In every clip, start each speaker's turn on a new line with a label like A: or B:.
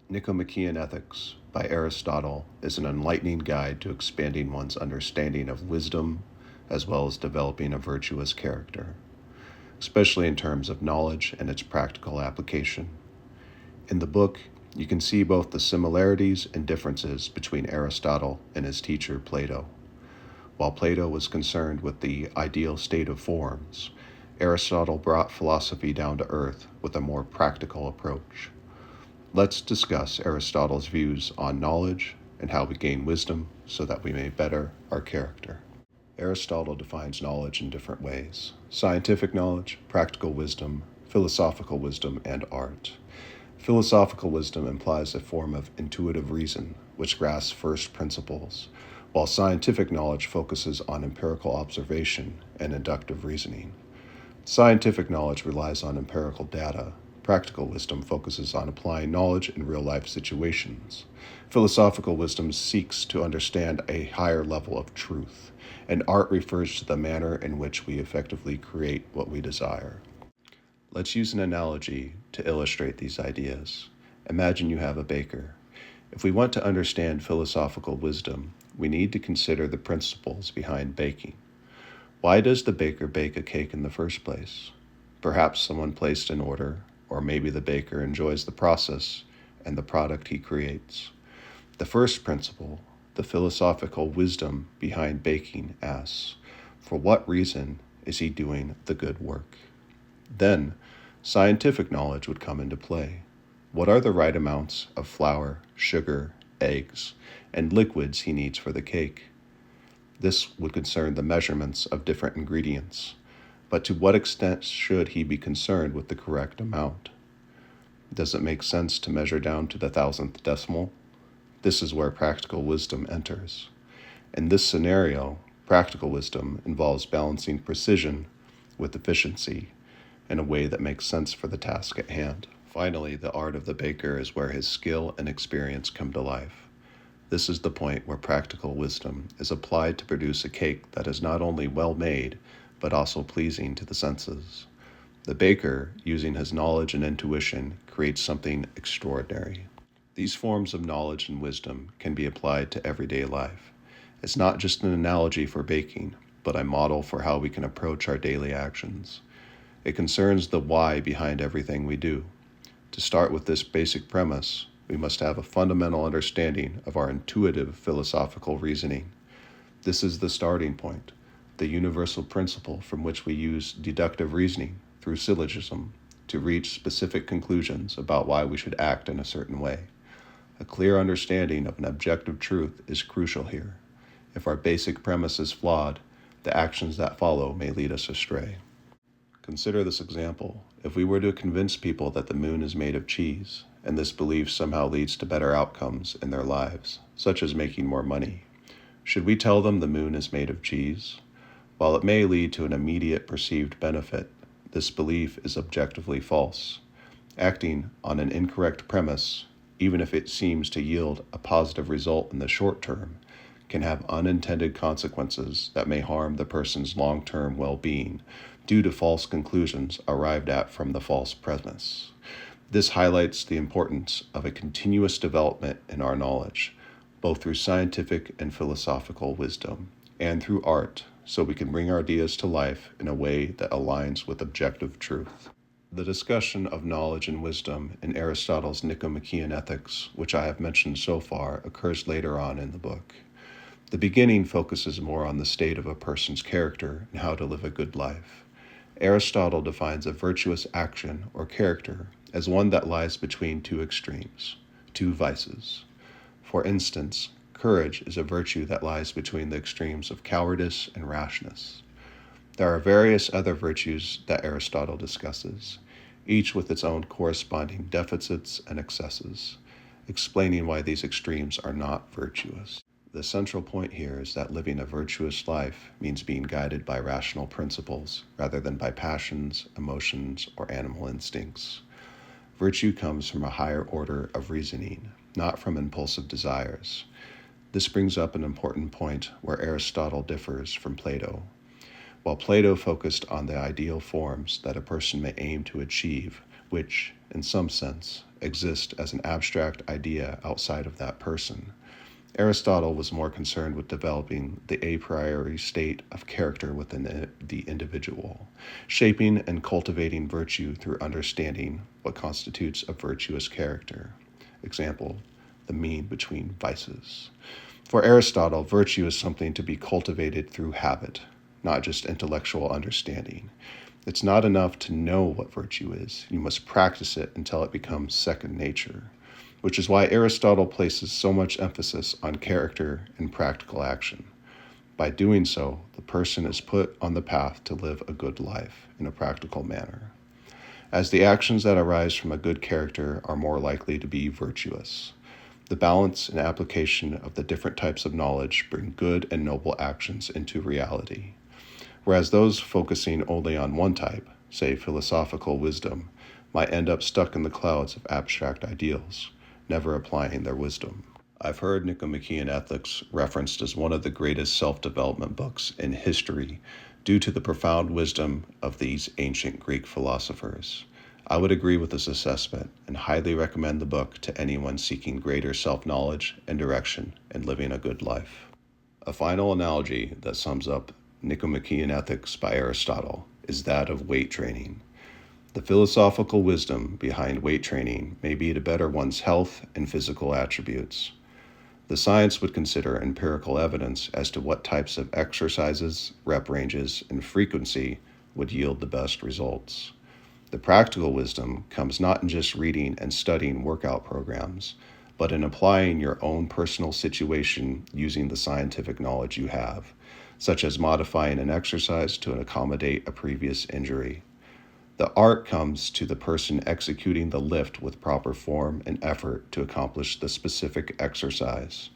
A: Nicomachean Ethics by Aristotle is an enlightening guide to expanding one's understanding of wisdom as well as developing a virtuous character, especially in terms of knowledge and its practical application. In the book, you can see both the similarities and differences between Aristotle and his teacher Plato. While Plato was concerned with the ideal state of forms, Aristotle brought philosophy down to earth with a more practical approach. Let's discuss Aristotle's views on knowledge and how we gain wisdom so that we may better our character. Aristotle defines knowledge in different ways: scientific knowledge, practical wisdom, philosophical wisdom, and art. Philosophical wisdom implies a form of intuitive reason, which grasps first principles, while scientific knowledge focuses on empirical observation and inductive reasoning. Scientific knowledge relies on empirical data. Practical wisdom focuses on applying knowledge in real-life situations. Philosophical wisdom seeks to understand a higher level of truth, and art refers to the manner in which we effectively create what we desire. Let's use an analogy to illustrate these ideas. Imagine you have a baker. If we want to understand philosophical wisdom, we need to consider the principles behind baking. Why does the baker bake a cake in the first place? Perhaps someone placed an order, or maybe the baker enjoys the process and the product he creates. The first principle, the philosophical wisdom behind baking, asks, for what reason is he doing the good work? Then, scientific knowledge would come into play. What are the right amounts of flour, sugar, eggs, and liquids he needs for the cake? This would concern the measurements of different ingredients. But to what extent should he be concerned with the correct amount? Does it make sense to measure down to the thousandth decimal? This is where practical wisdom enters. In this scenario, practical wisdom involves balancing precision with efficiency in a way that makes sense for the task at hand. Finally, the art of the baker is where his skill and experience come to life. This is the point where practical wisdom is applied to produce a cake that is not only well made, but also pleasing to the senses. The baker, using his knowledge and intuition, creates something extraordinary. These forms of knowledge and wisdom can be applied to everyday life. It's not just an analogy for baking, but a model for how we can approach our daily actions. It concerns the why behind everything we do. To start with this basic premise, we must have a fundamental understanding of our intuitive philosophical reasoning. This is the starting point, the universal principle from which we use deductive reasoning through syllogism to reach specific conclusions about why we should act in a certain way. A clear understanding of an objective truth is crucial here. If our basic premise is flawed, the actions that follow may lead us astray. Consider this example. If we were to convince people that the moon is made of cheese, and this belief somehow leads to better outcomes in their lives, such as making more money, should we tell them the moon is made of cheese? While it may lead to an immediate perceived benefit, this belief is objectively false. Acting on an incorrect premise, even if it seems to yield a positive result in the short term, can have unintended consequences that may harm the person's long-term well-being due to false conclusions arrived at from the false premise. This highlights the importance of a continuous development in our knowledge, both through scientific and philosophical wisdom, and through art, so we can bring our ideas to life in a way that aligns with objective truth. The discussion of knowledge and wisdom in Aristotle's Nicomachean Ethics, which I have mentioned so far, occurs later on in the book. The beginning focuses more on the state of a person's character and how to live a good life. Aristotle defines a virtuous action or character as one that lies between two extremes, two vices. For instance, courage is a virtue that lies between the extremes of cowardice and rashness. There are various other virtues that Aristotle discusses, each with its own corresponding deficits and excesses, explaining why these extremes are not virtuous. The central point here is that living a virtuous life means being guided by rational principles rather than by passions, emotions, or animal instincts. Virtue comes from a higher order of reasoning, not from impulsive desires. This brings up an important point where Aristotle differs from Plato. While Plato focused on the ideal forms that a person may aim to achieve, which, in some sense, exist as an abstract idea outside of that person. Aristotle was more concerned with developing the a priori state of character within the individual, shaping and cultivating virtue through understanding what constitutes a virtuous character. Example, the mean between vices. For Aristotle, virtue is something to be cultivated through habit, not just intellectual understanding. It's not enough to know what virtue is. You must practice it until it becomes second nature, which is why Aristotle places so much emphasis on character and practical action. By doing so, the person is put on the path to live a good life in a practical manner, as the actions that arise from a good character are more likely to be virtuous. The balance and application of the different types of knowledge bring good and noble actions into reality, whereas those focusing only on one type, say philosophical wisdom, might end up stuck in the clouds of abstract ideals, never applying their wisdom. I've heard Nicomachean Ethics referenced as one of the greatest self-development books in history due to the profound wisdom of these ancient Greek philosophers. I would agree with this assessment and highly recommend the book to anyone seeking greater self-knowledge and direction in living a good life. A final analogy that sums up Nicomachean Ethics by Aristotle is that of weight training. The philosophical wisdom behind weight training may be to better one's health and physical attributes. The science would consider empirical evidence as to what types of exercises, rep ranges, and frequency would yield the best results. The practical wisdom comes not in just reading and studying workout programs, but in applying your own personal situation using the scientific knowledge you have, such as modifying an exercise to accommodate a previous injury. The art comes to the person executing the lift with proper form and effort to accomplish the specific exercise.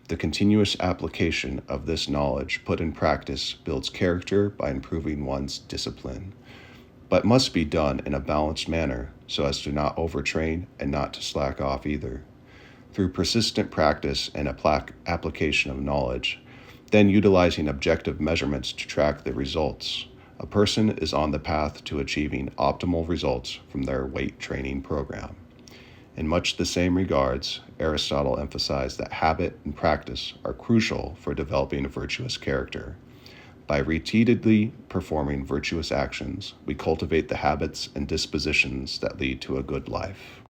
A: The continuous application of this knowledge put in practice builds character by improving one's discipline, but must be done in a balanced manner so as to not overtrain and not to slack off either. Through persistent practice and application of knowledge, then utilizing objective measurements to track the results, a person is on the path to achieving optimal results from their weight training program. In much the same regards, Aristotle emphasized that habit and practice are crucial for developing a virtuous character. By repeatedly performing virtuous actions, we cultivate the habits and dispositions that lead to a good life.